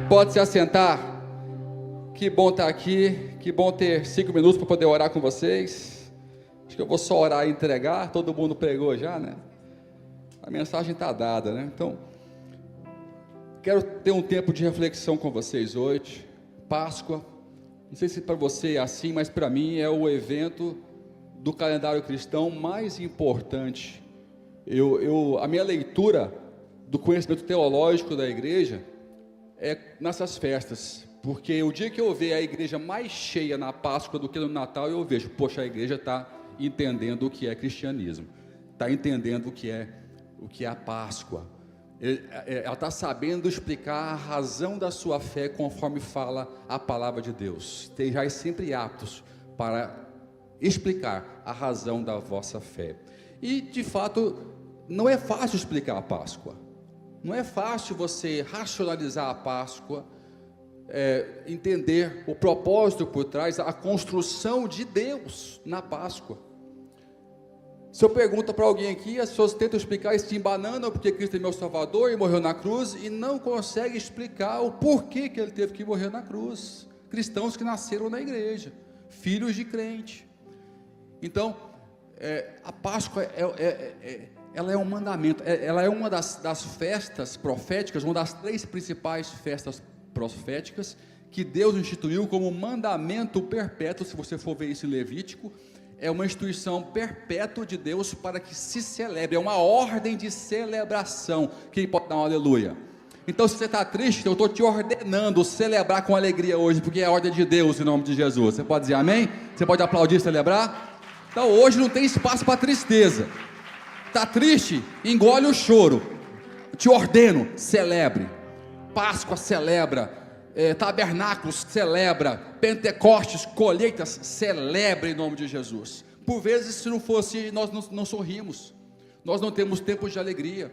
Pode se assentar. Que bom estar aqui. Que bom ter 5 minutos para poder orar com vocês. Acho que eu vou só orar e entregar. Todo mundo pregou já, né? A mensagem está dada, né? Então, quero ter um tempo de reflexão com vocês hoje. Páscoa. Não sei se para você é assim, mas para mim é o evento do calendário cristão mais importante. A minha leitura do conhecimento teológico da igreja é nessas festas, porque o dia que eu ver a igreja mais cheia na Páscoa do que no Natal, eu vejo, poxa, a igreja está entendendo o que é cristianismo, está entendendo o que é a Páscoa, ela está sabendo explicar a razão da sua fé conforme fala a palavra de Deus. Estejais sempre aptos para explicar a razão da vossa fé. E de fato não é fácil explicar a Páscoa, não é fácil você racionalizar a Páscoa, entender o propósito por trás, a construção de Deus na Páscoa. Se eu pergunto para alguém aqui, as pessoas tentam explicar isso em banana, porque Cristo é meu Salvador e morreu na cruz, e não conseguem explicar o porquê que ele teve que morrer na cruz. Cristãos que nasceram na igreja, filhos de crente. Então, a Páscoa ela é um mandamento, ela é uma das festas proféticas, uma das 3 principais festas proféticas que Deus instituiu como mandamento perpétuo. Se você for ver isso em Levítico, é uma instituição perpétua de Deus para que se celebre, é uma ordem de celebração. Quem pode dar um aleluia? Então, se você está triste, eu estou te ordenando celebrar com alegria hoje, porque é a ordem de Deus em nome de Jesus. Você pode dizer amém? Você pode aplaudir e celebrar? Então hoje não tem espaço para tristeza. Está triste? Engole o choro. Te ordeno, celebre. Páscoa celebra, tabernáculos celebra, Pentecostes, colheitas, celebre em nome de Jesus. Por vezes, se não fosse, nós não sorrimos, nós não temos tempos de alegria,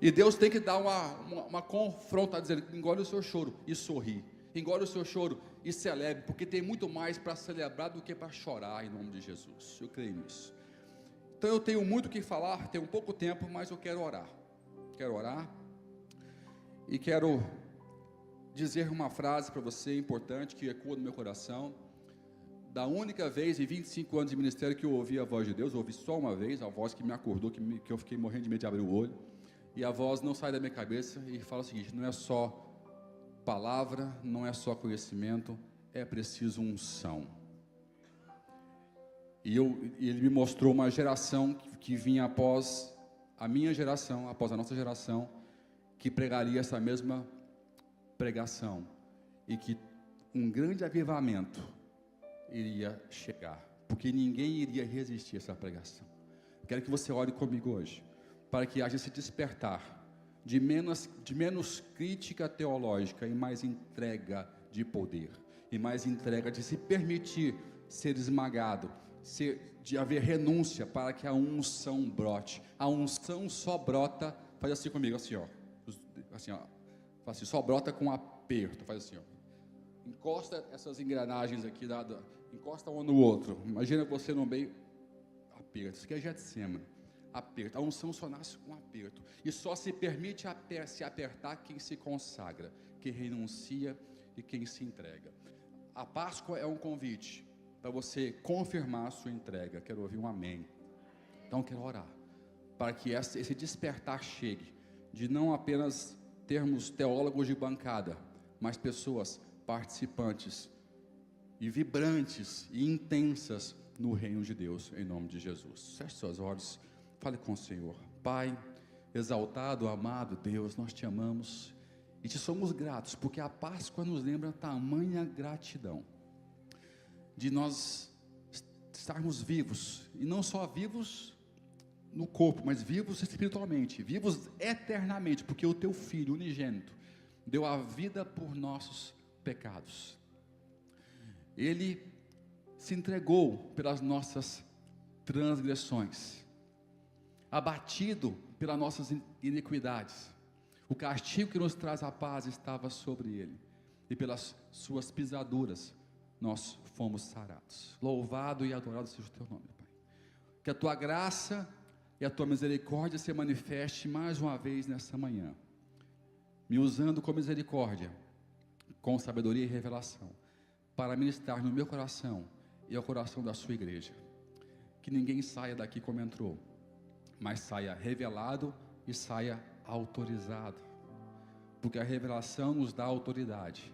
e Deus tem que dar uma confronta, dizendo, engole o seu choro e sorri, engole o seu choro e celebre, porque tem muito mais para celebrar do que para chorar em nome de Jesus. Eu creio nisso. Então eu tenho muito o que falar, tenho pouco tempo, mas eu quero orar e quero dizer uma frase para você importante, que ecoa no meu coração. Da única vez em 25 anos de ministério que eu ouvi a voz de Deus, eu ouvi só uma vez, a voz que me acordou, que eu fiquei morrendo de medo de abrir o olho, e a voz não sai da minha cabeça, e fala o seguinte: não é só palavra, não é só conhecimento, é preciso unção. E ele me mostrou uma geração que vinha após a minha geração, após a nossa geração, que pregaria essa mesma pregação, e que um grande avivamento iria chegar, porque ninguém iria resistir a essa pregação. Quero que você ore comigo hoje, para que haja esse despertar de menos crítica teológica e mais entrega de poder, e mais entrega de se permitir ser esmagado, de haver renúncia, para que a unção brote. A unção só brota, faz assim comigo, assim ó, faz assim, só brota com aperto, faz assim ó, encosta essas engrenagens aqui, encosta um no outro, imagina você no meio, aperto, isso aqui é Getsemane, aperto. A unção só nasce com aperto, e só se permite se apertar quem se consagra, quem renuncia e quem se entrega. A Páscoa é um convite para você confirmar a sua entrega. Quero ouvir um amém. Então quero orar para que esse despertar chegue, de não apenas termos teólogos de bancada, mas pessoas participantes e vibrantes e intensas no reino de Deus, em nome de Jesus. Feche seus olhos, fale com o Senhor. Pai exaltado, amado Deus, nós te amamos e te somos gratos, porque a Páscoa nos lembra tamanha gratidão de nós estarmos vivos, e não só vivos no corpo, mas vivos espiritualmente, vivos eternamente, porque o teu Filho unigênito deu a vida por nossos pecados. Ele se entregou pelas nossas transgressões, abatido pelas nossas iniquidades. O castigo que nos traz a paz estava sobre ele, e pelas suas pisaduras nós fomos sarados. Louvado e adorado seja o teu nome, Pai. Que a tua graça e a tua misericórdia se manifeste mais uma vez nessa manhã, me usando com misericórdia com sabedoria e revelação, para ministrar no meu coração e ao coração da sua igreja. Que ninguém saia daqui como entrou, mas saia revelado e saia autorizado, porque a revelação nos dá autoridade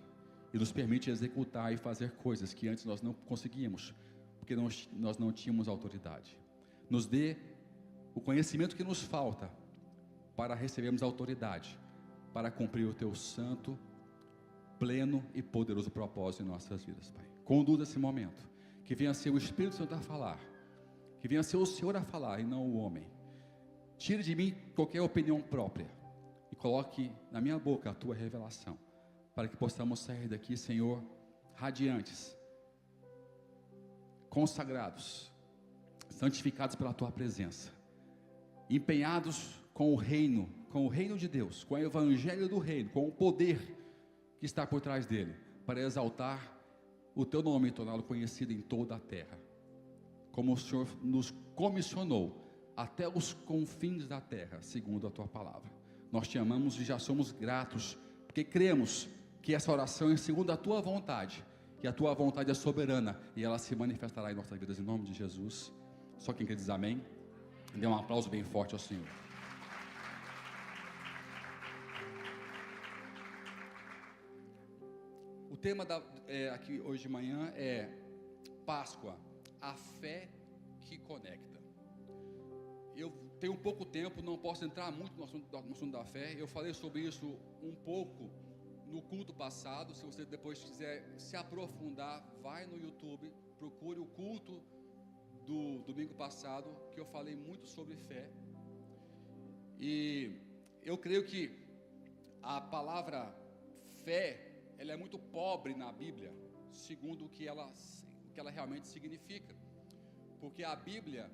e nos permite executar e fazer coisas que antes nós não conseguíamos, porque nós não tínhamos autoridade. Nos dê o conhecimento que nos falta para recebermos autoridade, para cumprir o teu santo, pleno e poderoso propósito em nossas vidas, Pai. Conduza esse momento, que venha ser o Espírito Santo a falar, que venha ser o Senhor a falar e não o homem. Tire de mim qualquer opinião própria e coloque na minha boca a tua revelação, para que possamos sair daqui, Senhor, radiantes, consagrados, santificados pela tua presença, empenhados com o reino de Deus, com o evangelho do reino, com o poder que está por trás dele, para exaltar o teu nome e torná-lo conhecido em toda a terra, como o Senhor nos comissionou até os confins da terra, segundo a tua palavra. Nós te amamos e já somos gratos, porque cremos que essa oração é segundo a tua vontade, que a tua vontade é soberana e ela se manifestará em nossas vidas, em nome de Jesus. Só quem quer dizer amém, dê um aplauso bem forte ao Senhor. O tema aqui hoje de manhã é Páscoa, a fé que conecta. Eu tenho pouco tempo, não posso entrar muito no assunto da fé. Eu falei sobre isso um pouco no culto passado. Se você depois quiser se aprofundar, vai no YouTube, procure o culto do domingo passado, que eu falei muito sobre fé. E eu creio que a palavra fé, ela é muito pobre na Bíblia, segundo o que ela realmente significa. Porque a Bíblia,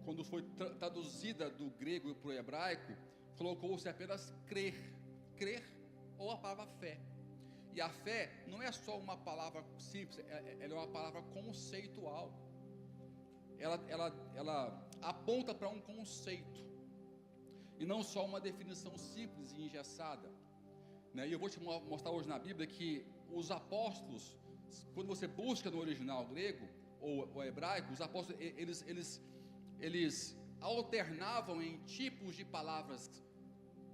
quando foi traduzida do grego para o hebraico, colocou-se apenas crer ou a palavra fé. E a fé não é só uma palavra simples, ela é uma palavra conceitual. Ela aponta para um conceito e não só uma definição simples e engessada, né? E eu vou te mostrar hoje na Bíblia que os apóstolos, quando você busca no original grego ou hebraico, os apóstolos eles alternavam em tipos de palavras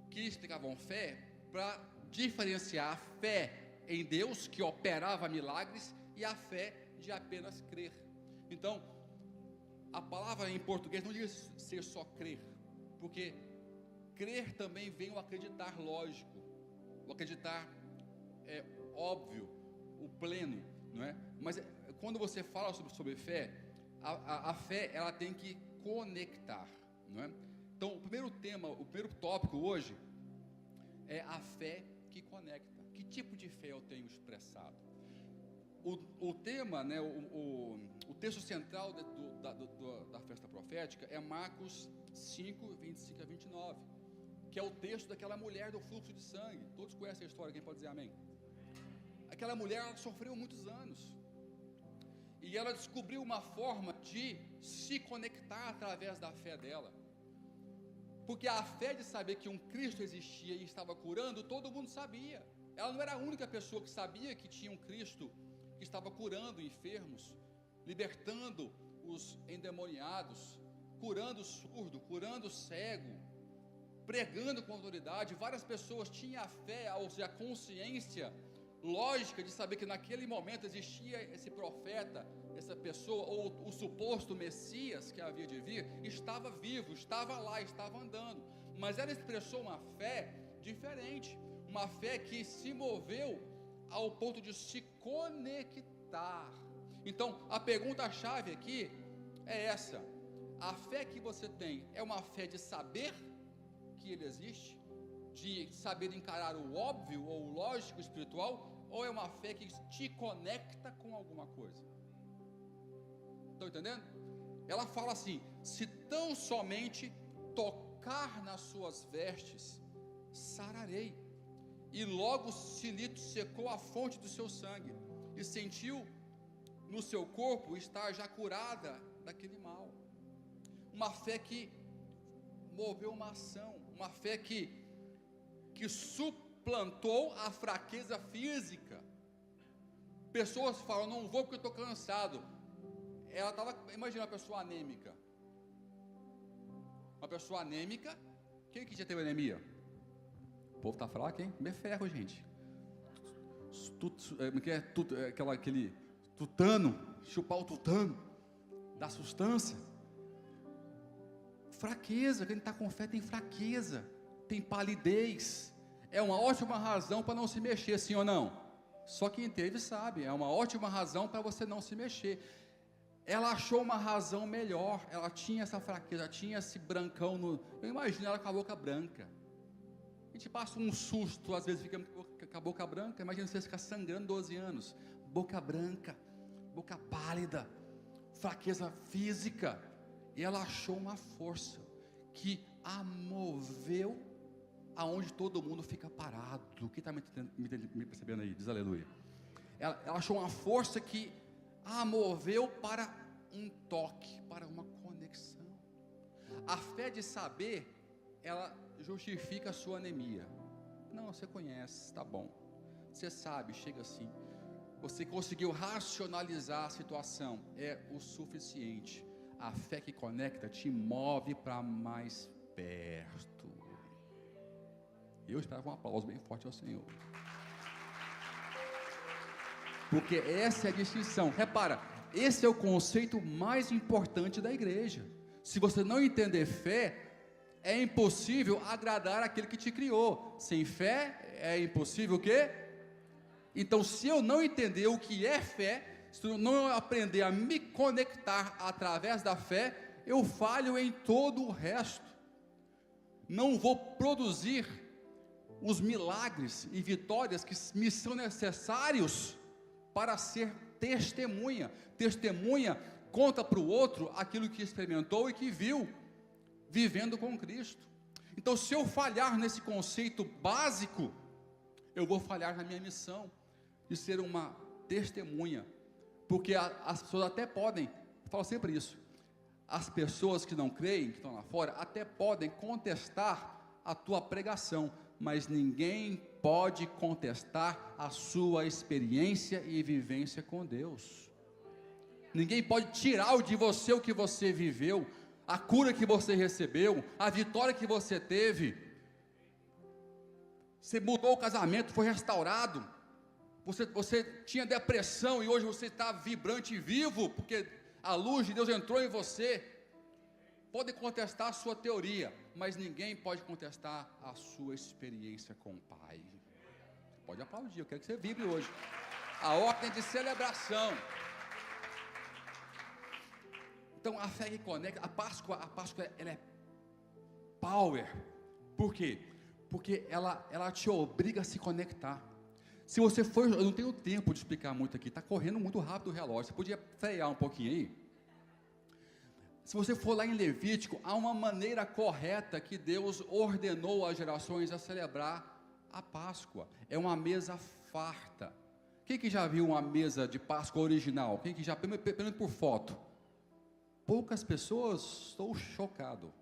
que explicavam fé, para diferenciar a fé em Deus, que operava milagres, e a fé de apenas crer. Então, a palavra em português não diz ser só crer, porque crer também vem o acreditar lógico, o acreditar óbvio, o pleno, não é? Mas quando você fala sobre fé, a fé, ela tem que conectar, não é? Então, o primeiro tópico hoje é a fé que conecta. Que tipo de fé eu tenho expressado? O tema, né, o texto central da festa profética é Marcos 5, 25 a 29, que é o texto daquela mulher do fluxo de sangue. Todos conhecem a história, quem pode dizer amém? Aquela mulher, ela sofreu muitos anos, e ela descobriu uma forma de se conectar através da fé dela, porque a fé de saber que um Cristo existia e estava curando, todo mundo sabia. Ela não era a única pessoa que sabia que tinha um Cristo que estava curando enfermos, libertando os endemoniados, curando o surdo, curando o cego, pregando com autoridade. Várias pessoas tinham a fé, ou seja, a consciência lógica de saber que naquele momento existia esse profeta, essa pessoa, ou o suposto Messias que havia de vir, estava vivo, estava lá, estava andando. Mas ela expressou uma fé diferente, uma fé que se moveu ao ponto de se conectar. Então, a pergunta-chave aqui é essa: a fé que você tem é uma fé de saber que Ele existe, de saber encarar o óbvio ou o lógico espiritual, ou é uma fé que te conecta com alguma coisa? Estão entendendo? Ela fala assim: se tão somente tocar nas suas vestes, sararei. E logo se lhe secou a fonte do seu sangue, e sentiu no seu corpo estar já curada daquele mal. Uma fé que moveu uma ação, uma fé que plantou a fraqueza física. Pessoas falam, não vou porque eu estou cansado. Ela estava, imagina uma pessoa anêmica. Uma pessoa anêmica, quem que já teve anemia? O povo está fraco, hein? Comer ferro, gente. Aquele tutano, chupar o tutano, da sustância. Fraqueza, quem está com fé tem fraqueza, tem palidez. É uma ótima razão para não se mexer, sim ou não? Só quem teve sabe, é uma ótima razão para você não se mexer. Ela achou uma razão melhor, ela tinha essa fraqueza, tinha esse brancão no... Eu imagino ela com a boca branca. A gente passa um susto, às vezes fica com a boca branca. Imagina você ficar sangrando 12 anos, boca branca, boca pálida, fraqueza física. E ela achou uma força que a moveu aonde todo mundo fica parado. Quem está me percebendo aí? Diz aleluia. Ela achou uma força que a moveu para um toque, para uma conexão. A fé de saber, ela justifica a sua anemia. Não, você conhece, tá bom. Você sabe, chega assim. Você conseguiu racionalizar a situação, é o suficiente. A fé que conecta te move para mais perto. Eu esperava um aplauso bem forte ao Senhor. Porque essa é a distinção. Repara, esse é o conceito mais importante da igreja. Se você não entender fé, é impossível agradar aquele que te criou. Sem fé, é impossível o quê? Então, se eu não entender o que é fé, se eu não aprender a me conectar através da fé, eu falho em todo o resto. Não vou produzir os milagres e vitórias que me são necessários para ser testemunha. Testemunha conta para o outro aquilo que experimentou e que viu, vivendo com Cristo. Então, se eu falhar nesse conceito básico, eu vou falhar na minha missão de ser uma testemunha. Porque as pessoas até podem, eu falo sempre isso, as pessoas que não creem, que estão lá fora, até podem contestar a tua pregação, mas ninguém pode contestar a sua experiência e vivência com Deus. Ninguém pode tirar de você o que você viveu, a cura que você recebeu, a vitória que você teve. Você mudou o casamento, foi restaurado. Você tinha depressão e hoje você está vibrante e vivo, porque a luz de Deus entrou em você. Pode contestar a sua teoria, mas ninguém pode contestar a sua experiência com o Pai. Pode aplaudir, eu quero que você vibre hoje. A ordem de celebração. Então, a fé que conecta, a Páscoa ela é power. Por quê? Porque ela te obriga a se conectar. Se você for, eu não tenho tempo de explicar muito aqui, está correndo muito rápido o relógio, você podia frear um pouquinho aí? Se você for lá em Levítico, há uma maneira correta que Deus ordenou às gerações a celebrar a Páscoa. É uma mesa farta. Quem que já viu uma mesa de Páscoa original? Quem que já, pelo menos por foto? Poucas pessoas, estou chocado.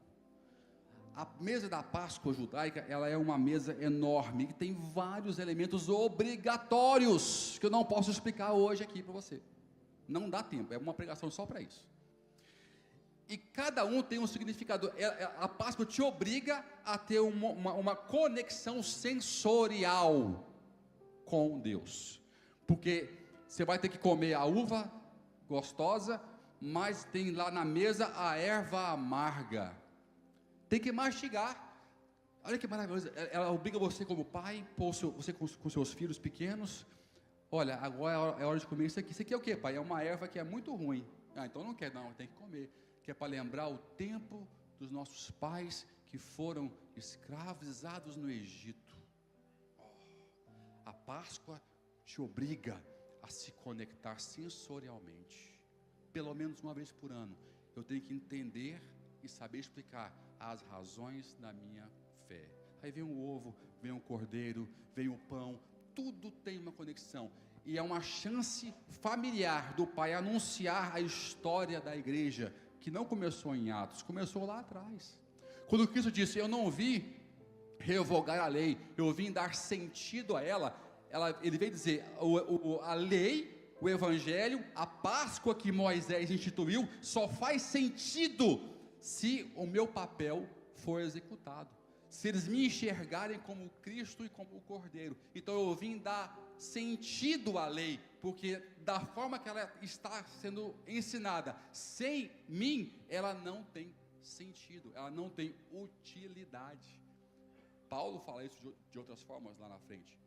A mesa da Páscoa judaica, ela é uma mesa enorme, que tem vários elementos obrigatórios, que eu não posso explicar hoje aqui para você. Não dá tempo, é uma pregação só para isso. E cada um tem um significado. A Páscoa te obriga a ter uma conexão sensorial com Deus. Porque você vai ter que comer a uva gostosa, mas tem lá na mesa a erva amarga. Tem que mastigar. Olha que maravilhoso. Ela obriga você como pai, você com seus filhos pequenos. Olha, agora é hora de comer isso aqui. Isso aqui é o que, pai? É uma erva que é muito ruim. Ah, então não quer, não, tem que comer. Que é para lembrar o tempo dos nossos pais que foram escravizados no Egito. A Páscoa te obriga a se conectar sensorialmente. Pelo menos uma vez por ano. Eu tenho que entender e saber explicar as razões da minha fé. Aí vem o ovo, vem o cordeiro, vem o pão, tudo tem uma conexão. E é uma chance familiar do Pai anunciar a história da igreja, que não começou em Atos, começou lá atrás. Quando Cristo disse, eu não vi revogar a lei, eu vim dar sentido a ela. Ele veio dizer, a lei, o evangelho, a Páscoa que Moisés instituiu, só faz sentido se o meu papel for executado, se eles me enxergarem como Cristo e como o Cordeiro. Então eu vim dar sentido à lei, porque da forma que ela está sendo ensinada, sem mim, ela não tem sentido, ela não tem utilidade. Paulo fala isso de outras formas lá na frente,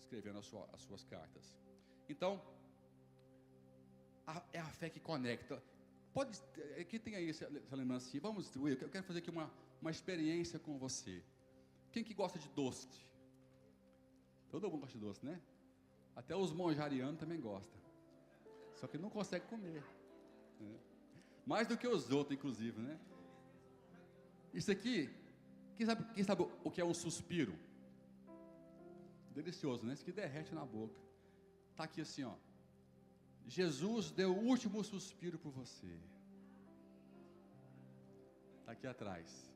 escrevendo as suas cartas. Então, é a fé que conecta. Aqui tem aí essa lembrança, vamos distribuir. Eu quero fazer aqui uma experiência com você. Quem que gosta de doce? Todo mundo gosta de doce, né? Até os monjarianos também gostam. Só que não consegue comer, né? Mais do que os outros, inclusive, né? Isso aqui, quem sabe o que é um suspiro? Delicioso, né? Isso aqui derrete na boca. Está aqui assim, ó. Jesus deu o último suspiro por você. Está aqui atrás.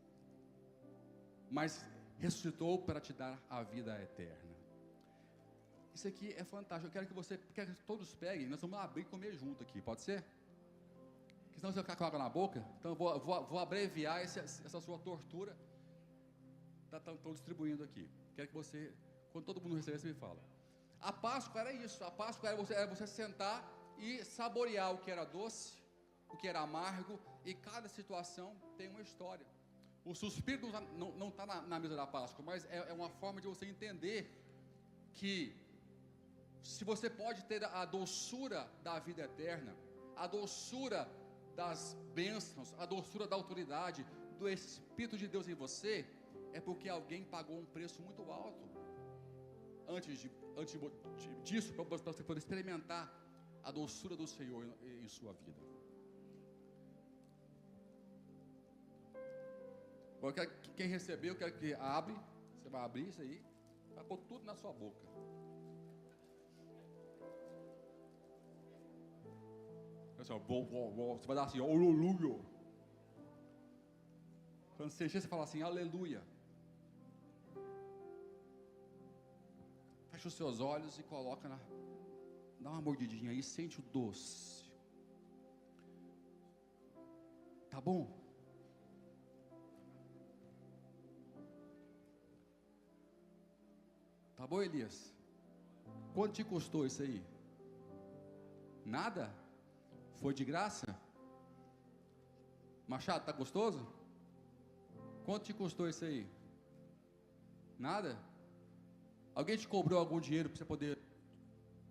Mas ressuscitou para te dar a vida eterna. Isso aqui é fantástico. Eu quero que todos peguem. Nós vamos abrir e comer junto aqui, pode ser? Porque senão você vai ficar com água na boca. Então eu vou abreviar essa sua tortura. Estão distribuindo aqui. Quero que você, quando todo mundo receber, você me fala. A Páscoa era isso. A Páscoa era você sentar e saborear o que era doce, o que era amargo, e cada situação tem uma história. O suspiro não está na mesa da Páscoa, mas é uma forma de você entender que se você pode ter a doçura da vida eterna, a doçura das bênçãos, a doçura da autoridade, do Espírito de Deus em você, é porque alguém pagou um preço muito alto antes disso, para você poder experimentar a doçura do Senhor em sua vida. Agora, quem recebeu, eu quero que abre. Você vai abrir isso aí, vai pôr tudo na sua boca. Você vai dar assim, aleluia. Quando você encher, você fala assim, aleluia. Fecha os seus olhos e coloca dá uma mordidinha aí, sente o doce. Tá bom? Tá bom, Elias? Quanto te custou isso aí? Nada? Foi de graça? Machado, tá gostoso? Quanto te custou isso aí? Nada? Alguém te cobrou algum dinheiro para você poder...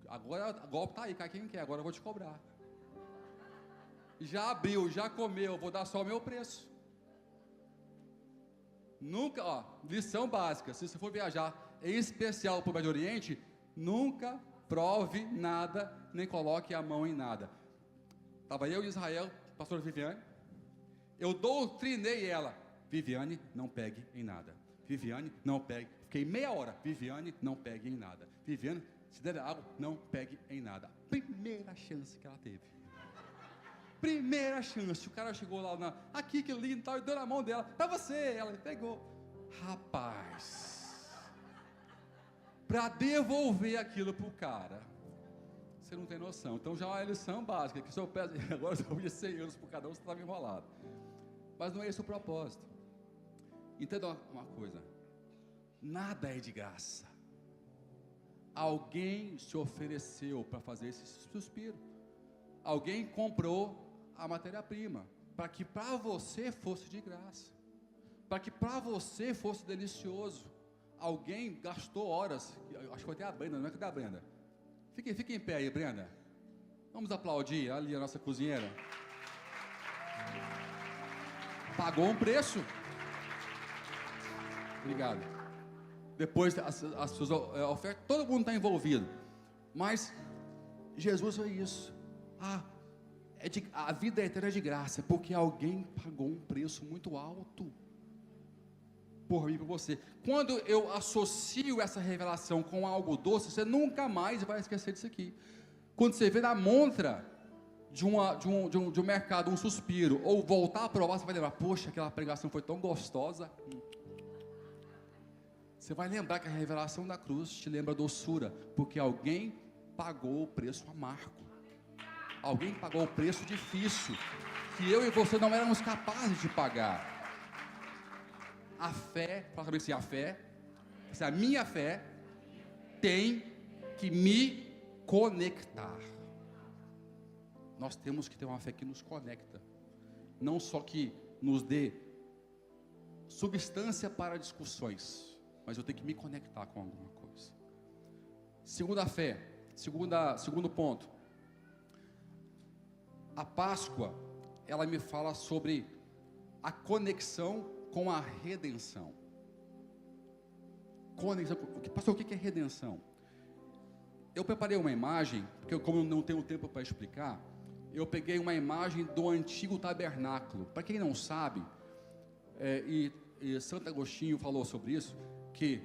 Agora o golpe tá aí, cai quem quer, agora eu vou te cobrar. Já abriu, já comeu, vou dar só o meu preço. Nunca, lição básica, se você for viajar, em especial para o Médio Oriente, nunca prove nada, nem coloque a mão em nada. Estava eu e Israel, pastora Viviane, eu doutrinei ela, Viviane, não pegue em nada. Viviane, não pegue. Fiquei meia hora, Viviane, não pegue em nada. Viviane, se der água, não pegue em nada. Primeira chance que ela teve. Primeira chance, o cara chegou lá, aqui que lindo, tal, e deu na mão dela, para você, ela pegou. Rapaz, para devolver aquilo pro cara, você não tem noção. Então já é uma lição básica, que se eu peço, agora eu vou 100 euros por cada um, você estava enrolado. Mas não é esse o propósito. Entenda uma coisa, nada é de graça. Alguém se ofereceu para fazer esse suspiro. Alguém comprou a matéria-prima, para que para você fosse de graça, para que para você fosse delicioso. Alguém gastou horas, acho que foi até a Brenda, não é que da Brenda? Fique em pé aí, Brenda. Vamos aplaudir ali a nossa cozinheira. Pagou um preço. Obrigado. Depois as suas ofertas, todo mundo está envolvido. Mas Jesus foi isso. A vida eterna é de graça, porque alguém pagou um preço muito alto por mim e por você. Quando eu associo essa revelação com algo doce, você nunca mais vai esquecer disso aqui. Quando você vê na montra de um mercado um suspiro, ou voltar a provar, você vai lembrar, poxa, aquela pregação foi tão gostosa. Você vai lembrar que a revelação da cruz te lembra doçura, porque alguém pagou o preço amargo. Alguém pagou o preço difícil, que eu e você não éramos capazes de pagar. A fé, fala assim, a minha fé tem que me conectar. Nós temos que ter uma fé que nos conecta, não só que nos dê substância para discussões, mas eu tenho que me conectar com alguma coisa. Segundo ponto, a Páscoa, ela me fala sobre a conexão com a redenção. Pastor, o que é redenção? Eu preparei uma imagem, porque como eu não tenho tempo para explicar, eu peguei uma imagem do antigo tabernáculo. Para quem não sabe, e Santo Agostinho falou sobre isso, que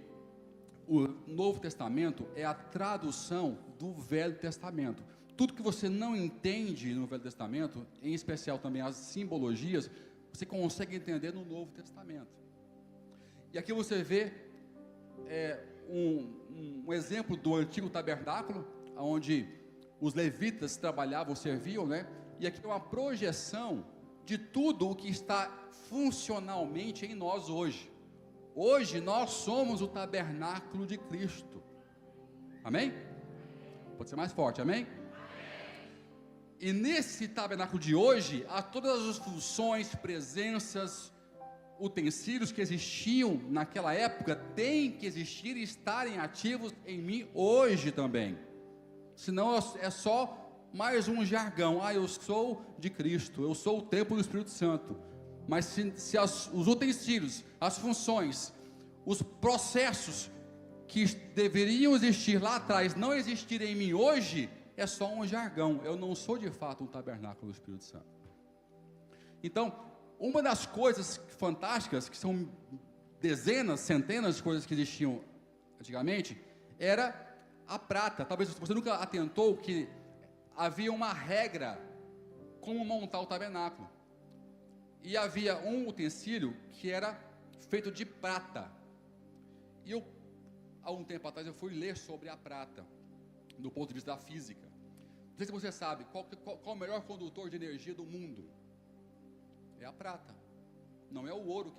o Novo Testamento é a tradução do Velho Testamento. Tudo que você não entende no Velho Testamento, em especial também as simbologias, você consegue entender no Novo Testamento. E aqui você vê um exemplo do antigo tabernáculo, onde os levitas trabalhavam, serviam, né? E aqui é uma projeção de tudo o que está funcionalmente em nós hoje. Hoje nós somos o tabernáculo de Cristo. Amém? Pode ser mais forte, amém? E nesse tabernáculo de hoje, há todas as funções, presenças, utensílios que existiam naquela época, têm que existir e estarem ativos em mim hoje também. Senão é só mais um jargão. Eu sou de Cristo, eu sou o templo do Espírito Santo. Mas se os utensílios, as funções, os processos que deveriam existir lá atrás não existirem em mim hoje, é só um jargão. Eu não sou de fato um tabernáculo do Espírito Santo. Então, uma das coisas fantásticas, que são dezenas, centenas de coisas que existiam antigamente, era a prata. Talvez você nunca atentou que havia uma regra como montar o tabernáculo. E havia um utensílio que era feito de prata. E há um tempo atrás, eu fui ler sobre a prata, do ponto de vista da física. Não sei se você sabe, qual é o melhor condutor de energia do mundo? É a prata. Não é o ouro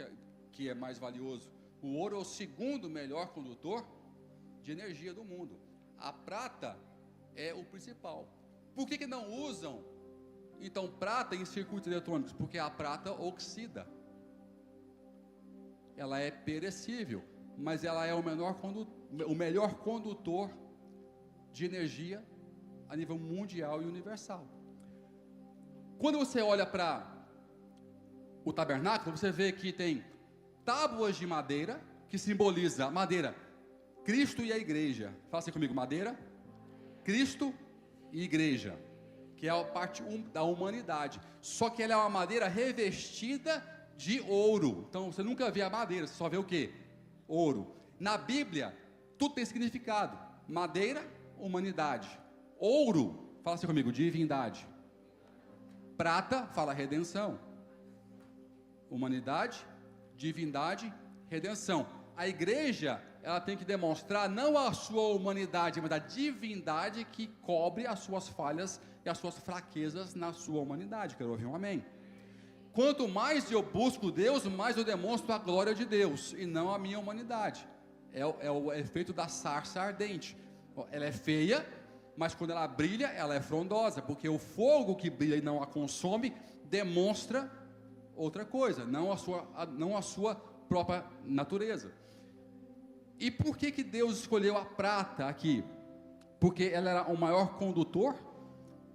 que é mais valioso. O ouro é o segundo melhor condutor de energia do mundo. A prata é o principal. Por que não usam, então, prata em circuitos eletrônicos? Porque a prata oxida. Ela é perecível, mas ela é o melhor condutor de energia a nível mundial e universal. Quando você olha para o tabernáculo, você vê que tem tábuas de madeira, que simboliza a madeira, Cristo e a igreja. Fala assim comigo, madeira, Cristo e igreja, que é a parte da humanidade. Só que ela é uma madeira revestida de ouro. Então você nunca vê a madeira, você só vê o que? Ouro. Na Bíblia, tudo tem significado. Madeira, humanidade. Ouro, fala assim comigo, divindade. Prata, fala redenção. Humanidade, divindade, redenção. A igreja, ela tem que demonstrar não a sua humanidade, mas a divindade que cobre as suas falhas e as suas fraquezas na sua humanidade. Quero ouvir um amém. Quanto mais eu busco Deus, mais eu demonstro a glória de Deus, e não a minha humanidade. É o efeito da sarça ardente. Ela é feia, mas quando ela brilha, ela é frondosa, porque o fogo que brilha e não a consome, demonstra outra coisa, não a sua própria natureza. E por que Deus escolheu a prata aqui? Porque ela era o maior condutor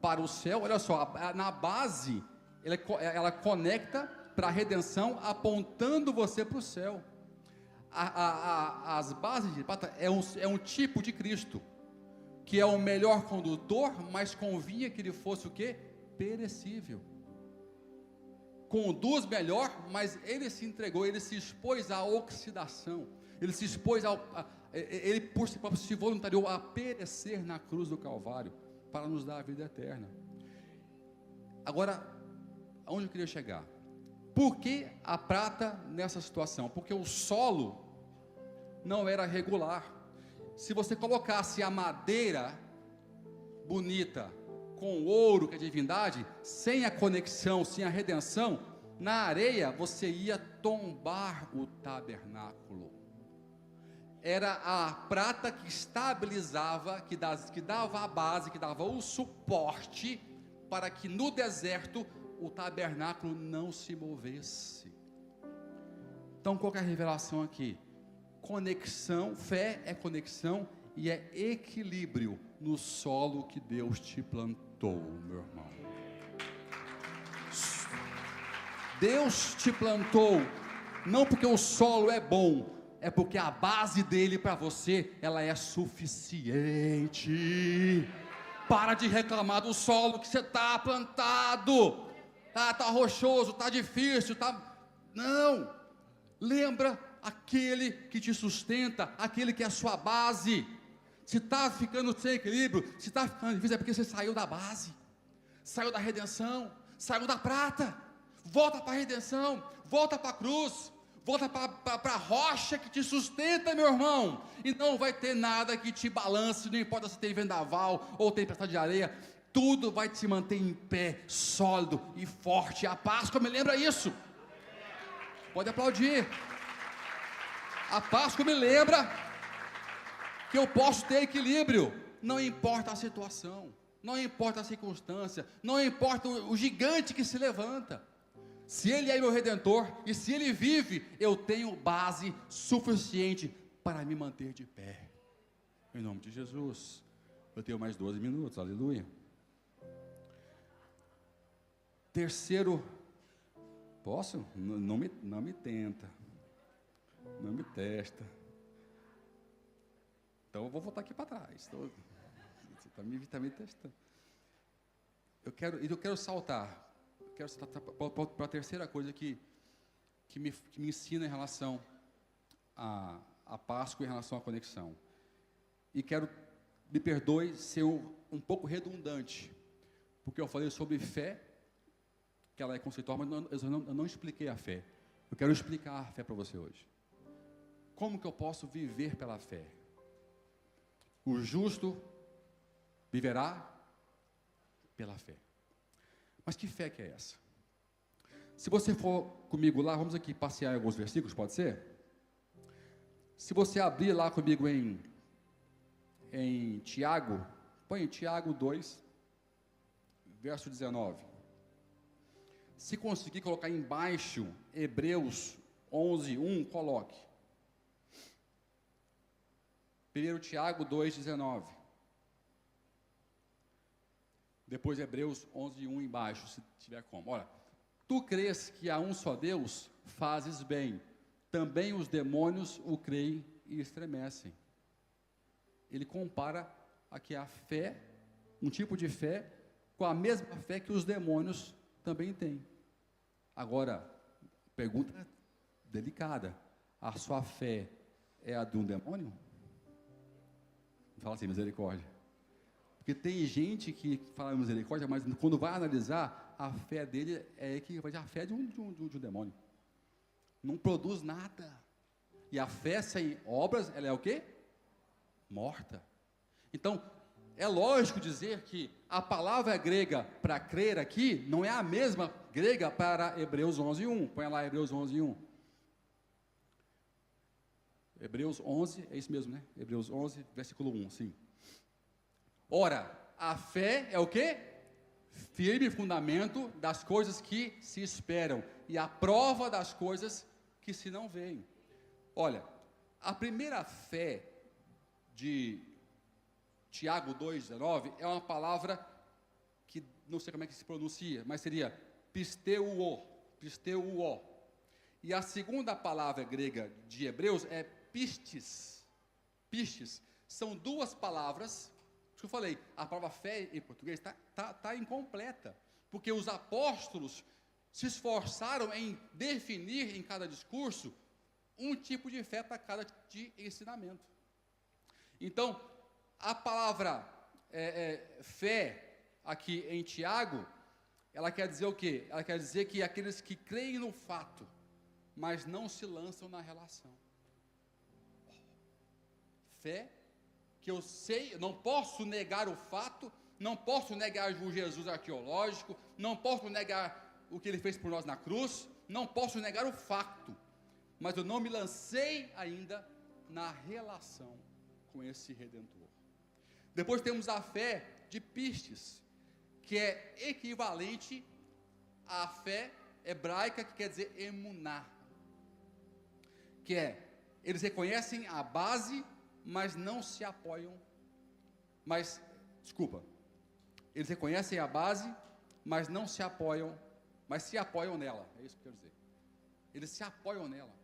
para o céu. Olha só, na base, ela conecta para a redenção, apontando você para o céu. As bases de prata é um tipo de Cristo, que é o melhor condutor, mas convinha que ele fosse o quê? Perecível. Conduz melhor, mas ele se entregou, ele se expôs à oxidação, ele se expôs ele por si próprio se voluntariou a perecer na cruz do Calvário, para nos dar a vida eterna. Agora, aonde eu queria chegar? Por que a prata nessa situação? Porque o solo não era regular. Se você colocasse a madeira bonita com o ouro, que é a divindade, sem a conexão, sem a redenção, na areia você ia tombar o tabernáculo. Era a prata que estabilizava, que dava a base, que dava o suporte, para que no deserto o tabernáculo não se movesse. Então qual que é a revelação aqui? Conexão, fé é conexão e é equilíbrio no solo que Deus te plantou, meu irmão. Deus te plantou, não porque o solo é bom, é porque a base dele para você, ela é suficiente. Para de reclamar do solo que você está plantado, tá rochoso, tá difícil, não, lembra aquele que te sustenta, aquele que é a sua base. Se está ficando sem equilíbrio, se está ficando difícil, é porque você saiu da base, saiu da redenção, saiu da prata. Volta para a redenção, volta para a cruz, volta para a rocha que te sustenta, meu irmão, e não vai ter nada que te balance, não importa se tem vendaval ou tempestade de areia, tudo vai te manter em pé, sólido e forte. A Páscoa me lembra isso. Pode aplaudir. A Páscoa me lembra que eu posso ter equilíbrio, não importa a situação, não importa a circunstância, não importa o gigante que se levanta. Se Ele é meu Redentor, e se Ele vive, eu tenho base suficiente para me manter de pé, em nome de Jesus. Eu tenho mais 12 minutos, aleluia. Terceiro, posso? Não me tenta, não me testa, então eu vou voltar aqui para trás, você está me testando. Eu quero saltar para a terceira coisa que me ensina em relação a Páscoa, em relação à conexão. E quero, me perdoe ser um pouco redundante, porque eu falei sobre fé, que ela é conceitual, mas eu não expliquei a fé. Eu quero explicar a fé para você hoje. Como que eu posso viver pela fé? O justo viverá pela fé. Mas que fé que é essa? Se você for comigo lá, vamos aqui passear em alguns versículos, pode ser? Se você abrir lá comigo em Tiago, põe Tiago 2, verso 19. Se conseguir colocar embaixo Hebreus 11, 1, coloque. Primeiro Tiago 2, 19. Depois Hebreus 11, 1 embaixo, se tiver como. Olha, tu crês que há um só Deus, fazes bem. Também os demônios o creem e estremecem. Ele compara aqui a fé, um tipo de fé, com a mesma fé que os demônios também têm. Agora, pergunta delicada: a sua fé é a de um demônio? Fala assim, misericórdia. Porque tem gente que fala misericórdia, mas quando vai analisar, a fé dele é equivalente à fé de um demônio. Não produz nada. E a fé sem obras, ela é o quê? Morta. Então, é lógico dizer que a palavra grega para crer aqui, não é a mesma grega para Hebreus 11, 1. Põe lá Hebreus 11, 1. Hebreus 11, é isso mesmo, né? Hebreus 11, versículo 1, sim. Ora, a fé é o quê? Firme fundamento das coisas que se esperam e a prova das coisas que se não veem. Olha, a primeira fé de Tiago 2,19 é uma palavra que não sei como é que se pronuncia, mas seria pisteuo. E a segunda palavra grega de Hebreus é pistis. Pistis. São duas palavras. Eu falei, a palavra fé em português está incompleta, porque os apóstolos se esforçaram em definir em cada discurso um tipo de fé para cada de ensinamento. Então, a palavra fé aqui em Tiago, ela quer dizer o quê? Ela quer dizer que aqueles que creem no fato, mas não se lançam na relação. fé, que eu sei, eu não posso negar o fato, não posso negar o Jesus arqueológico, não posso negar o que ele fez por nós na cruz, não posso negar o fato, mas eu não me lancei ainda na relação com esse Redentor. Depois temos a fé de pistes, que é equivalente à fé hebraica, que quer dizer emuná, que é, eles reconhecem a base, mas não se apoiam, eles reconhecem a base, mas não se apoiam, mas se apoiam nela, é isso que eu quero dizer, eles se apoiam nela,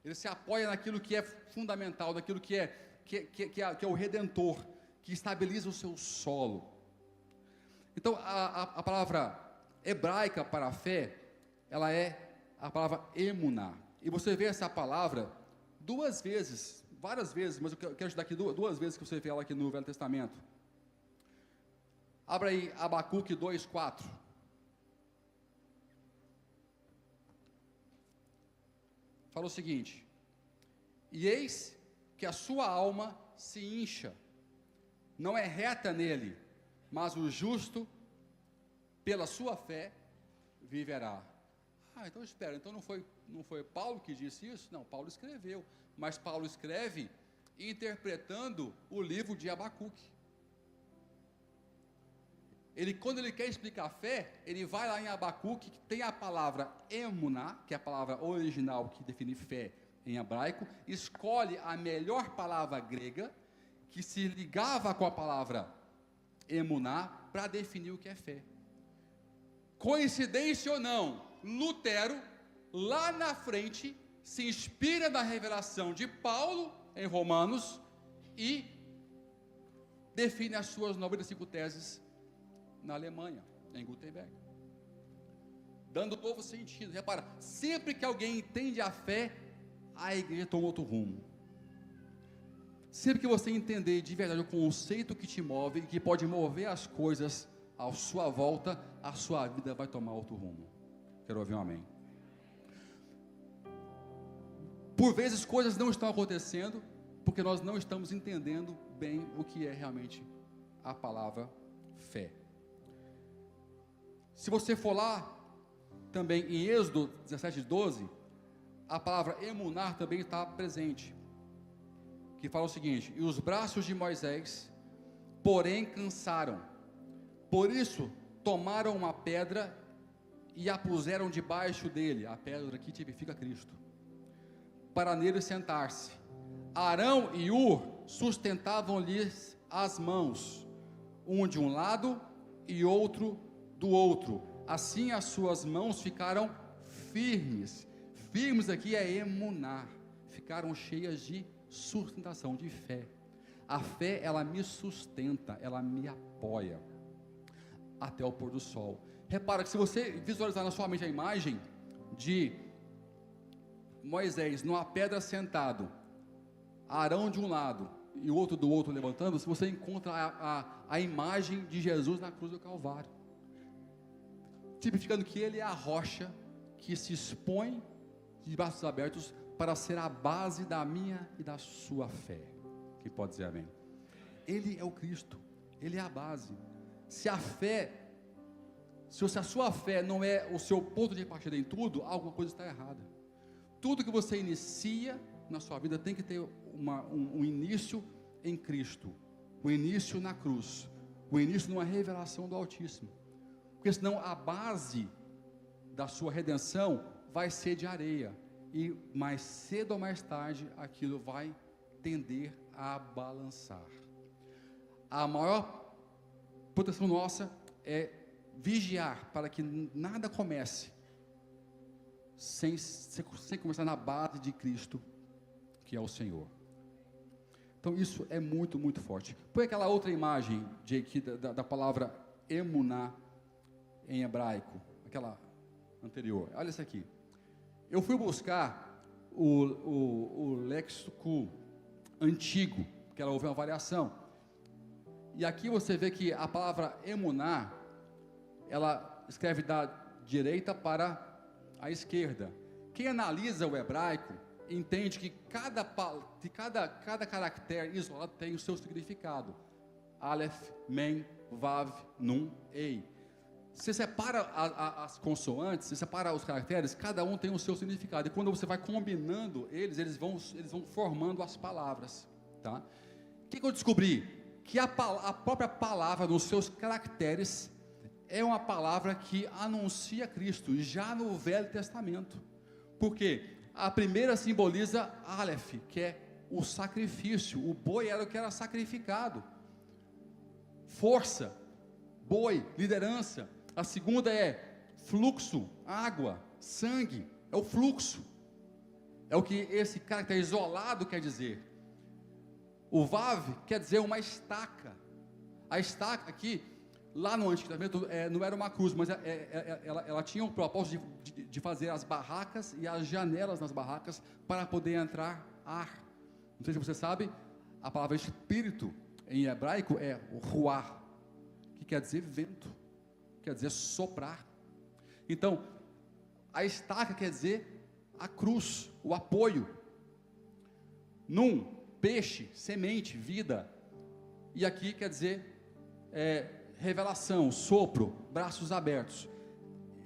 eles se apoiam naquilo que é fundamental, naquilo que é o Redentor, que estabiliza o seu solo. Então, a palavra hebraica para a fé, ela é a palavra emuná, e você vê essa palavra duas vezes, várias vezes, mas eu quero te dar aqui duas vezes que você vê ela aqui no Velho Testamento. Abra aí Abacuque 2:4. Fala o seguinte: e eis que a sua alma se incha, não é reta nele, mas o justo, pela sua fé, viverá. Então espera, então não foi Paulo que disse isso? Não, Paulo escreveu, mas Paulo escreve interpretando o livro de Abacuque. Quando ele quer explicar a fé, ele vai lá em Abacuque, que tem a palavra emuná, que é a palavra original que define fé em hebraico, escolhe a melhor palavra grega, que se ligava com a palavra emuná, para definir o que é fé. Coincidência ou não, Lutero, lá na frente, se inspira na revelação de Paulo, em Romanos, e define as suas 95 teses na Alemanha, em Gutenberg, dando novo sentido. Repara, sempre que alguém entende a fé, a igreja toma outro rumo. Sempre que você entender de verdade o conceito que te move, e que pode mover as coisas à sua volta, a sua vida vai tomar outro rumo. Quero ouvir um amém. Por vezes coisas não estão acontecendo, porque nós não estamos entendendo bem o que é realmente a palavra fé. Se você for lá, também em Êxodo 17:12, a palavra emunar também está presente, que fala o seguinte: e os braços de Moisés, porém, cansaram, por isso tomaram uma pedra e a puseram debaixo dele, a pedra que tipifica Cristo, para nele sentar-se. Arão e Ur sustentavam-lhes as mãos, um de um lado e outro do outro, assim as suas mãos ficaram firmes. Firmes aqui é emuná, ficaram cheias de sustentação, de fé. A fé, ela me sustenta, ela me apoia até o pôr do sol. Repara que se você visualizar na sua mente a imagem de Moisés numa pedra sentado, Arão de um lado e o outro do outro levantando, se você encontra a imagem de Jesus na cruz do Calvário, tipificando que ele é a rocha que se expõe de braços abertos para ser a base da minha e da sua fé. Quem pode dizer amém? Ele é o Cristo, ele é a base. Se a sua fé não é o seu ponto de partida em tudo, alguma coisa está errada. Tudo que você inicia na sua vida tem que ter um início em Cristo, um início na cruz, um início numa revelação do Altíssimo, porque senão a base da sua redenção vai ser de areia, e mais cedo ou mais tarde aquilo vai tender a balançar. A maior proteção nossa é vigiar para que nada comece sem começar na base de Cristo, que é o Senhor. Então isso é muito, muito forte. Põe aquela outra imagem da palavra emuná em hebraico, aquela anterior. Olha isso aqui. Eu fui buscar o léxico antigo, que ela houve uma variação. E aqui você vê que a palavra emuná, ela escreve da direita para a esquerda. Quem analisa o hebraico entende que cada caractere isolado tem o seu significado. Aleph, Mem, Vav, Nun, Ei. Você separa as consoantes, você separa os caracteres, cada um tem o seu significado. E quando você vai combinando eles vão formando as palavras. Tá? O que eu descobri? Que a própria palavra, nos seus caracteres, é uma palavra que anuncia Cristo, já no Velho Testamento. Por quê? A primeira simboliza Aleph, que é o sacrifício. O boi era o que era sacrificado. Força, boi, liderança. A segunda é fluxo, água, sangue. É o fluxo. É o que esse caractere isolado quer dizer. O Vav quer dizer uma estaca. A estaca aqui, lá no Antigo Testamento, não era uma cruz, mas ela tinha o propósito de fazer as barracas e as janelas nas barracas para poder entrar ar. Não sei se você sabe, a palavra espírito em hebraico é ruah, que quer dizer vento, quer dizer soprar. Então, a estaca quer dizer a cruz, o apoio. Num, peixe, semente, vida. E aqui quer dizer revelação, sopro, braços abertos.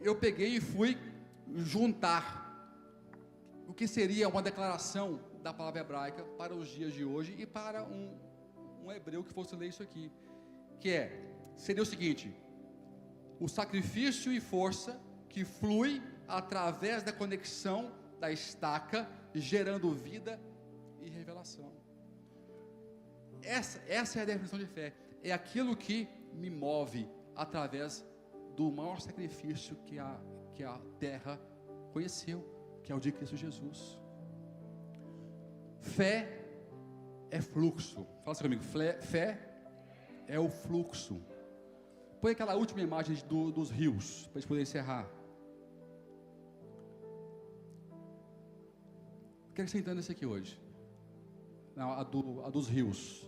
Eu peguei e fui juntar o que seria uma declaração da palavra hebraica para os dias de hoje e para um hebreu que fosse ler isso aqui, que seria o seguinte: o sacrifício e força que flui através da conexão da estaca, gerando vida e revelação. Essa é a definição de fé. É aquilo que me move através do maior sacrifício que a terra conheceu, que é o de Cristo Jesus. Fé é fluxo. Fala assim comigo: fé é o fluxo. Põe aquela última imagem dos rios, para a gente poder encerrar. Quero que você entenda isso aqui hoje. Não, a dos rios.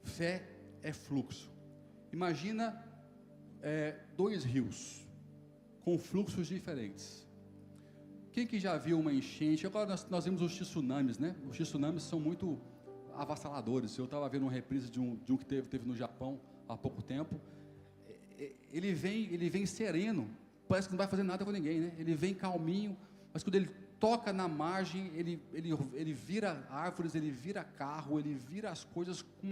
Fé é fluxo. Imagina dois rios com fluxos diferentes. Quem que já viu uma enchente? Agora nós vimos os tsunamis, né? Os tsunamis são muito avassaladores. Eu estava vendo uma reprise de um que teve no Japão há pouco tempo. Ele vem sereno, parece que não vai fazer nada com ninguém, né? Ele vem calminho, mas quando ele toca na margem, ele vira árvores, ele vira carro, ele vira as coisas com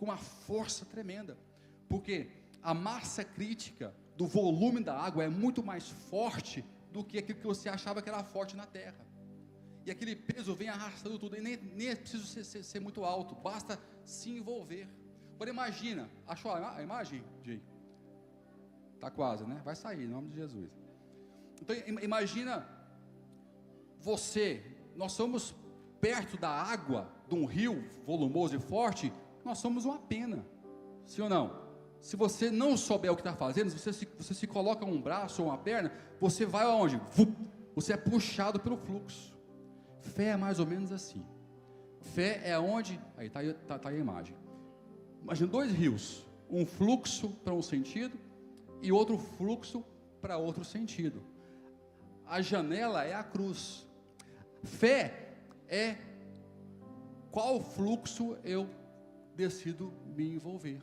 uma força tremenda, porque a massa crítica do volume da água é muito mais forte do que aquilo que você achava que era forte na terra, e aquele peso vem arrastando tudo, e nem é preciso ser muito alto, basta se envolver. Agora imagina, achou a imagem, Jay? Está quase, né? Vai sair, em nome de Jesus. Então imagina nós somos perto da água, de um rio volumoso e forte, nós somos uma pena, sim ou não? Se você não souber o que está fazendo, se você se coloca um braço ou uma perna, você vai aonde? Você é puxado pelo fluxo. Fé é mais ou menos assim. Fé é onde, aí está aí a imagem. Imagina dois rios, um fluxo para um sentido e outro fluxo para outro sentido. A janela é a cruz. Fé é qual fluxo eu decido me envolver.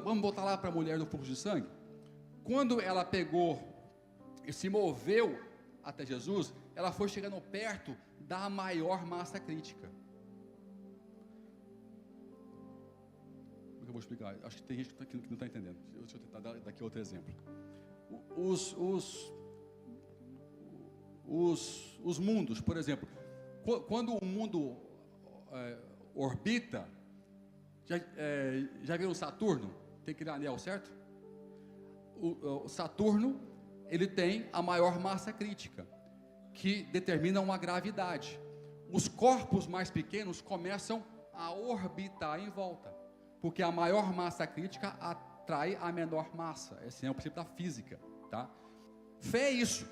Vamos voltar lá para a mulher do fluxo de sangue, quando ela pegou e se moveu até Jesus, ela foi chegando perto da maior massa crítica. Como eu vou explicar? Acho que tem gente que não está entendendo. Deixa eu tentar dar daqui outro exemplo. Os mundos, por exemplo, quando o mundo orbita, já viram Saturno? Tem aquele anel, certo? O Saturno, ele tem a maior massa crítica, que determina uma gravidade. Os corpos mais pequenos começam a orbitar em volta, porque a maior massa crítica atrai a menor massa. Esse é o princípio da física, tá? Fé é isso.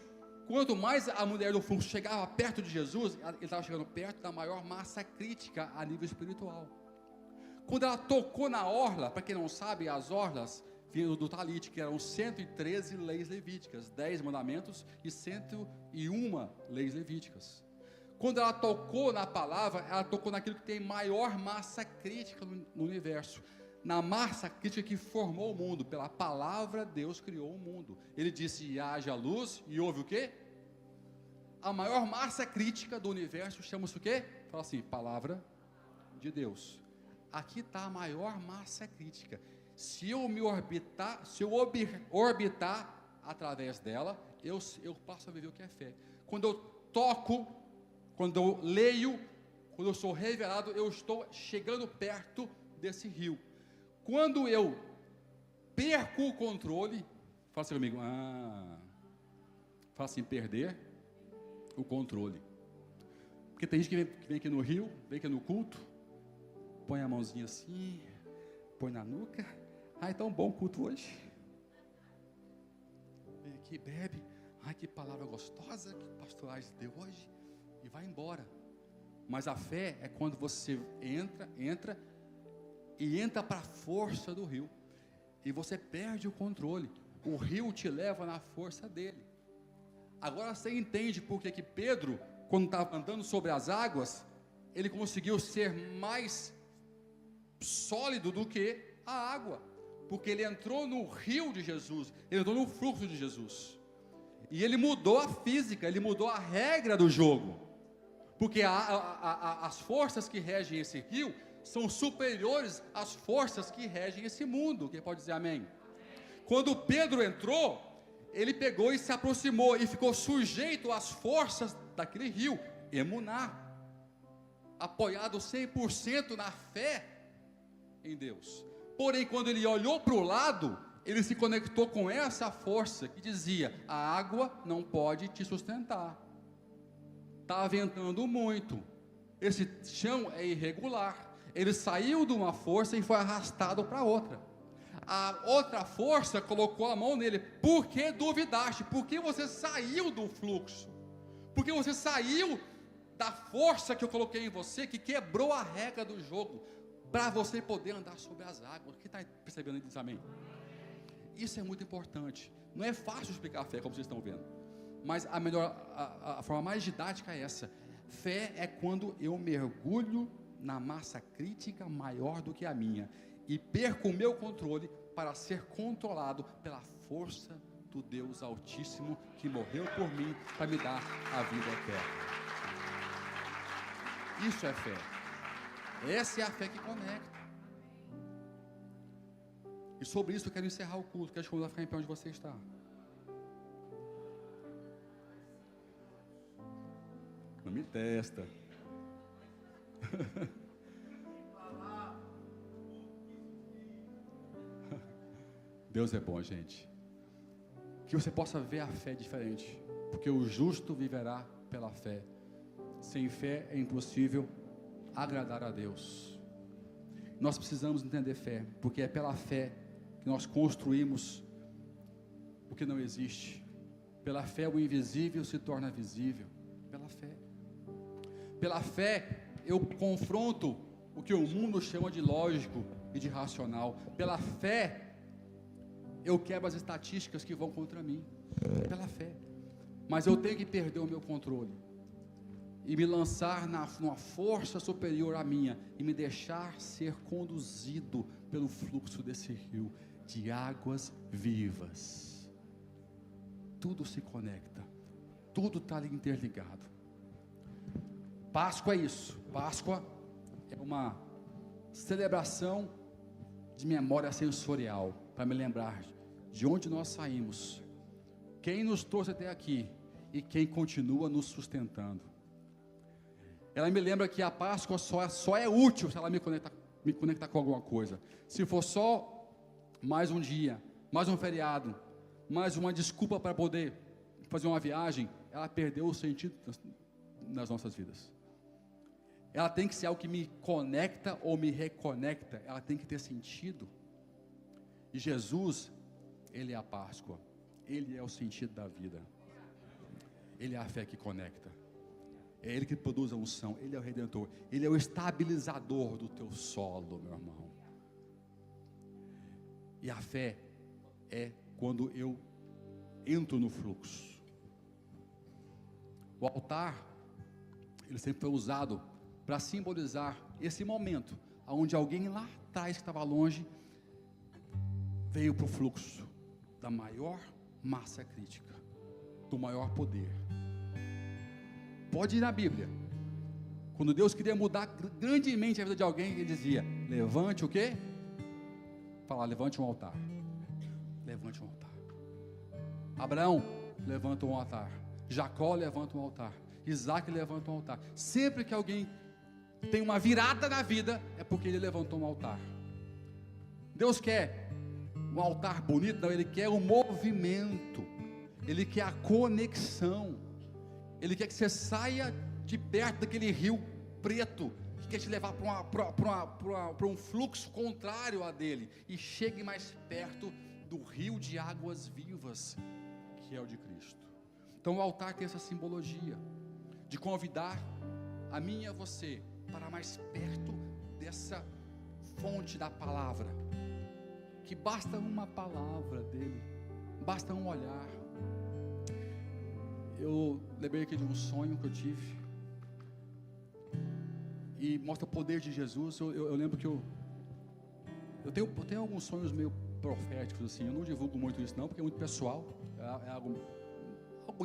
Quanto mais a mulher do fluxo chegava perto de Jesus, ele estava chegando perto da maior massa crítica a nível espiritual. Quando ela tocou na orla, para quem não sabe, as orlas vinha do Talit, que eram 113 leis levíticas, 10 mandamentos e 101 leis levíticas. Quando ela tocou na palavra, ela tocou naquilo que tem maior massa crítica no universo, na massa crítica que formou o mundo. Pela palavra Deus criou o mundo. Ele disse: haja luz, e houve o quê? A maior massa crítica do universo chama-se o quê? Fala assim: palavra de Deus. Aqui está a maior massa crítica. Se eu orbitar através dela, eu passo a viver o que é fé. Quando eu toco, quando eu leio, quando eu sou revelado, eu estou chegando perto desse rio. Quando eu perco o controle, fala assim comigo, fala assim, perder o controle. Porque tem gente que vem aqui no rio, vem aqui no culto, põe a mãozinha assim, põe na nuca, então bom culto hoje. Vem aqui, bebe, que palavra gostosa que o pastor Ais deu hoje, e vai embora. Mas a fé é quando você entra para a força do rio, e você perde o controle. O rio te leva na força dele. Agora você entende por que Pedro, quando estava andando sobre as águas, ele conseguiu ser mais sólido do que a água, porque ele entrou no rio de Jesus, ele entrou no fluxo de Jesus, e ele mudou a física, ele mudou a regra do jogo, porque as forças que regem esse rio são superiores às forças que regem esse mundo. Quem pode dizer amém? Quando Pedro entrou, ele pegou e se aproximou e ficou sujeito às forças daquele rio, emuná, apoiado 100% na fé em Deus. Porém, quando ele olhou para o lado, ele se conectou com essa força que dizia: a água não pode te sustentar, está ventando muito, esse chão é irregular. Ele saiu de uma força e foi arrastado para outra. A outra força colocou a mão nele. Por que duvidaste? Por que você saiu do fluxo? Porque você saiu da força que eu coloquei em você, que quebrou a regra do jogo, para você poder andar sobre as águas. Quem está percebendo isso? Amém? Isso é muito importante. Não é fácil explicar a fé, como vocês estão vendo, mas a forma mais didática é essa. Fé é quando eu mergulho na massa crítica maior do que a minha, e perco o meu controle para ser controlado pela força do Deus Altíssimo, que morreu por mim para me dar a vida eterna. Isso é fé. Essa é a fé que conecta. E sobre isso eu quero encerrar o culto. Quero te convidar a ficar em pé onde você está. Não me testa. Deus é bom, gente. Que você possa ver a fé diferente, porque o justo viverá pela fé. Sem fé é impossível agradar a Deus. Nós precisamos entender fé, porque é pela fé que nós construímos o que não existe. Pela fé o invisível se torna visível. Pela fé. Pela fé eu confronto o que o mundo chama de lógico e de racional. Pela fé eu quebro as estatísticas que vão contra mim. Pela fé. Mas eu tenho que perder o meu controle e me lançar numa força superior à minha, e me deixar ser conduzido pelo fluxo desse rio de águas vivas. Tudo se conecta, tudo está interligado. Páscoa é isso. Páscoa é uma celebração de memória sensorial, para me lembrar de onde nós saímos, quem nos trouxe até aqui e quem continua nos sustentando. Ela me lembra que a Páscoa só é útil se ela me conectar com alguma coisa. Se for só mais um dia, mais um feriado, mais uma desculpa para poder fazer uma viagem, ela perdeu o sentido nas nossas vidas. Ela tem que ser algo que me conecta ou me reconecta. Ela tem que ter sentido. E Jesus, Ele é a Páscoa. Ele é o sentido da vida. Ele é a fé que conecta. É Ele que produz a unção. Ele é o Redentor. Ele é o estabilizador do teu solo, meu irmão. E a fé é quando eu entro no fluxo. O altar, ele sempre foi usado para simbolizar esse momento, onde alguém lá atrás, que estava longe, veio para o fluxo da maior massa crítica, do maior poder. Pode ir na Bíblia. Quando Deus queria mudar grandemente a vida de alguém, Ele dizia: levante o quê? Fala, levante um altar. Levante um altar. Abraão levanta um altar. Jacó levanta um altar. Isaac levanta um altar. Sempre que alguém tem uma virada na vida, é porque ele levantou um altar. Deus quer um altar bonito? Não, Ele quer o movimento. Ele quer a conexão. Ele quer que você saia de perto daquele rio preto, que quer te levar para um fluxo contrário a dele, e chegue mais perto do rio de águas vivas, que é o de Cristo. Então o altar tem essa simbologia, de convidar a mim e a você, para mais perto dessa fonte da palavra, que basta uma palavra dele, basta um olhar. Eu lembrei aqui de um sonho que eu tive, e mostra o poder de Jesus. Eu lembro que eu tenho alguns sonhos meio proféticos assim. Eu não divulgo muito isso não, porque é muito pessoal, é algo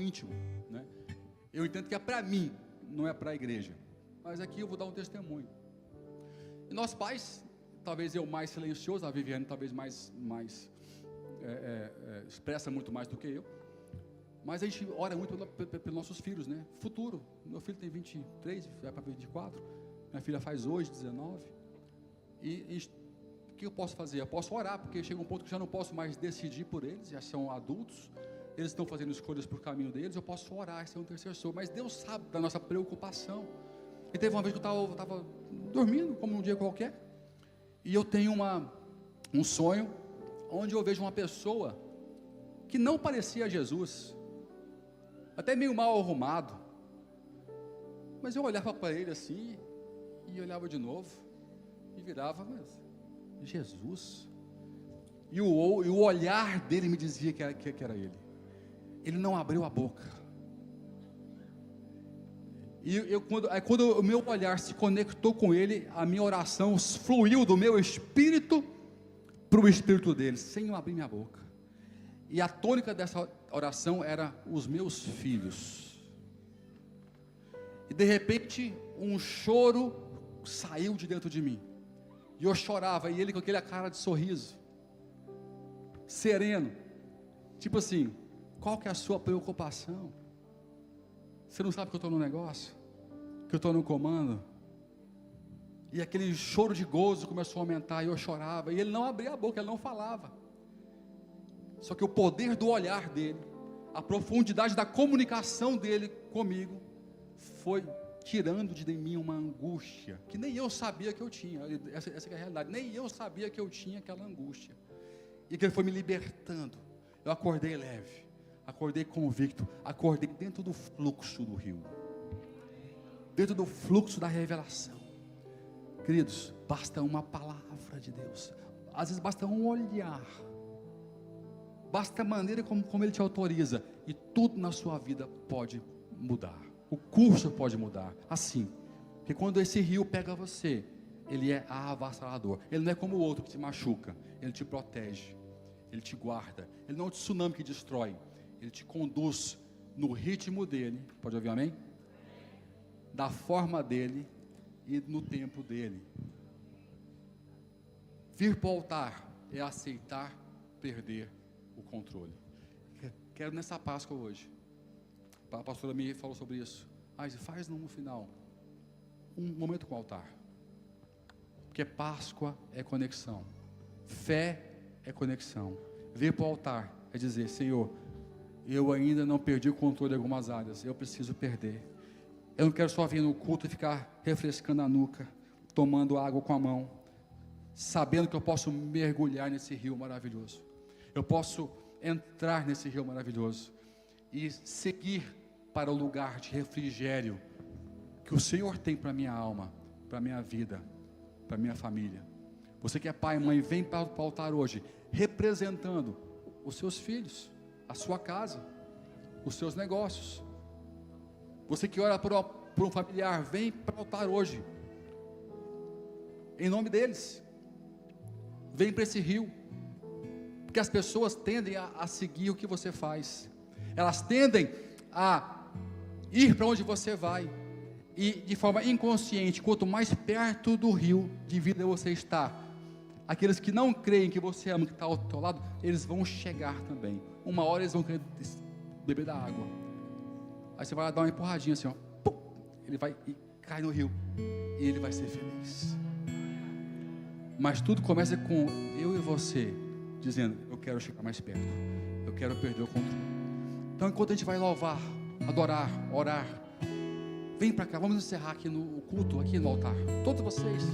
íntimo, né? Eu entendo que é para mim, não é para a igreja, mas aqui eu vou dar um testemunho. E nós pais, talvez eu mais silencioso, a Viviane talvez mais expressa muito mais do que eu, mas a gente ora muito pelos nossos filhos, né? Futuro. Meu filho tem 23, vai para 24, minha filha faz hoje 19, e o que eu posso fazer? Eu posso orar, porque chega um ponto que eu já não posso mais decidir por eles, já são adultos, eles estão fazendo escolhas por caminho deles. Eu posso orar, ser um intercessor, mas Deus sabe da nossa preocupação. E teve uma vez que eu estava dormindo, como um dia qualquer, e eu tenho um sonho, onde eu vejo uma pessoa que não parecia Jesus, até meio mal arrumado, mas eu olhava para ele assim, e olhava de novo, e virava, mas Jesus, e o olhar dele me dizia que era ele. Ele não abriu a boca, e quando o meu olhar se conectou com ele, a minha oração fluiu do meu espírito para o espírito dele, sem eu abrir minha boca. E a tônica dessa oração era os meus filhos. E de repente um choro saiu de dentro de mim, e eu chorava, e ele com aquela cara de sorriso, sereno, tipo assim: qual que é a sua preocupação? Você não sabe que eu estou no negócio, que eu estou no comando? E aquele choro de gozo começou a aumentar, e eu chorava, e ele não abria a boca, ele não falava. Só que o poder do olhar dele, a profundidade da comunicação dele comigo, foi tirando de mim uma angústia, que nem eu sabia que eu tinha. Essa é a realidade, nem eu sabia que eu tinha aquela angústia, e que ele foi me libertando. Eu acordei leve, acordei convicto, acordei dentro do fluxo do rio, dentro do fluxo da revelação. Queridos, basta uma palavra de Deus, às vezes basta um olhar, basta a maneira como Ele te autoriza, e tudo na sua vida pode mudar, o curso pode mudar, assim, porque quando esse rio pega você, ele é avassalador. Ele não é como o outro que te machuca, ele te protege, ele te guarda. Ele não é um tsunami que destrói, ele te conduz no ritmo dele, pode ouvir amém? Da forma dele e no tempo dele. Vir para o altar é aceitar perder o controle. Quero nessa Páscoa hoje, a pastora me falou sobre isso, mas faz no final um momento com o altar, porque Páscoa é conexão, fé é conexão. Vir para o altar é dizer: Senhor, eu ainda não perdi o controle de algumas áreas, eu preciso perder. Eu não quero só vir no culto e ficar refrescando a nuca, tomando água com a mão, sabendo que eu posso mergulhar nesse rio maravilhoso, eu posso entrar nesse rio maravilhoso e seguir para o lugar de refrigério que o Senhor tem para a minha alma, para a minha vida, para a minha família. Você que é pai e mãe, vem para o altar hoje, representando os seus filhos, a sua casa, os seus negócios. Você que ora por um familiar, vem para o altar hoje, em nome deles. Vem para esse rio, porque as pessoas tendem a seguir o que você faz, elas tendem a ir para onde você vai, e de forma inconsciente, quanto mais perto do rio de vida você está, aqueles que não creem que você ama, que está ao teu lado, eles vão chegar também. Uma hora eles vão querer beber da água, aí você vai lá dar uma empurradinha assim, ó, pum, ele vai e cai no rio, e ele vai ser feliz. Mas tudo começa com eu e você dizendo, eu quero chegar mais perto, eu quero perder o controle. Então enquanto a gente vai louvar, adorar, orar, vem para cá, vamos encerrar aqui no culto, aqui no altar, todos vocês.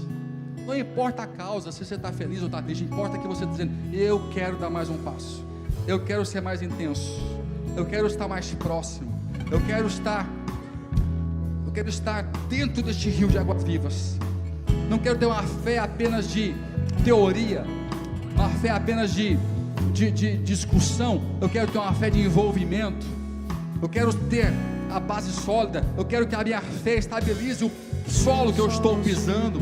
Não importa a causa, se você está feliz ou está triste, importa que você está dizendo, eu quero dar mais um passo, eu quero ser mais intenso, eu quero estar mais próximo, eu quero estar dentro deste rio de águas vivas. Não quero ter uma fé apenas de teoria, uma fé apenas de discussão. Eu quero ter uma fé de envolvimento. Eu quero ter a base sólida. Eu quero que a minha fé estabilize o solo que eu estou pisando.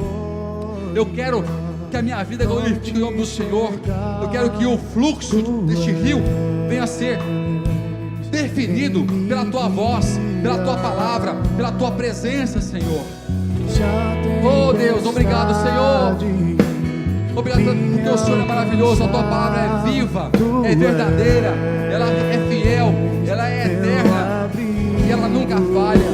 Eu quero que a minha vida glorifique o nome do Senhor. Eu quero que o fluxo deste rio venha a ser definido pela tua voz, pela tua palavra, pela tua presença, Senhor. Oh Deus, obrigado, Senhor. Obrigado porque o Senhor é maravilhoso. A tua palavra é viva, é verdadeira, ela é fiel, ela é eterna e ela nunca falha.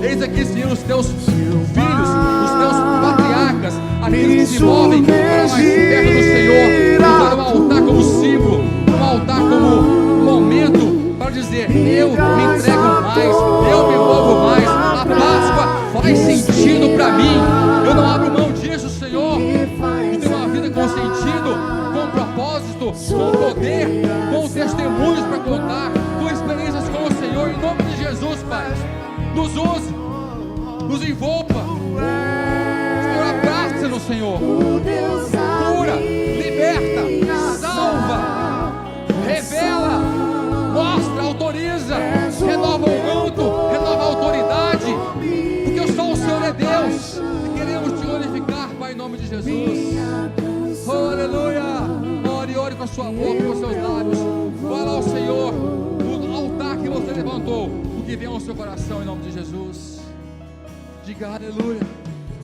Eis aqui, Senhor, os teus filhos, os teus patriarcas, aqueles que se movem para mais perto do Senhor, usando um altar como símbolo, um altar como momento para dizer, eu me entrego mais, eu me movo mais. A Páscoa faz sentido para mim. Eu não abro mão disso, Senhor. De ter uma vida com sentido, com propósito, com poder, com testemunhos para contar, com experiências com o Senhor. Em nome de Jesus, Pai, nos use, nos envolva. Senhor, abraça no Senhor. Cura, liberta, salva, revela, mostra, autoriza, renova o manto, renova a autoridade, porque só o Senhor é Deus e queremos te glorificar, Pai, em nome de Jesus. Oh, aleluia. Ore com a sua boca, com os seus lábios. Fala ao Senhor no altar que você levantou, o que vem ao seu coração, em nome de Jesus. Diga aleluia.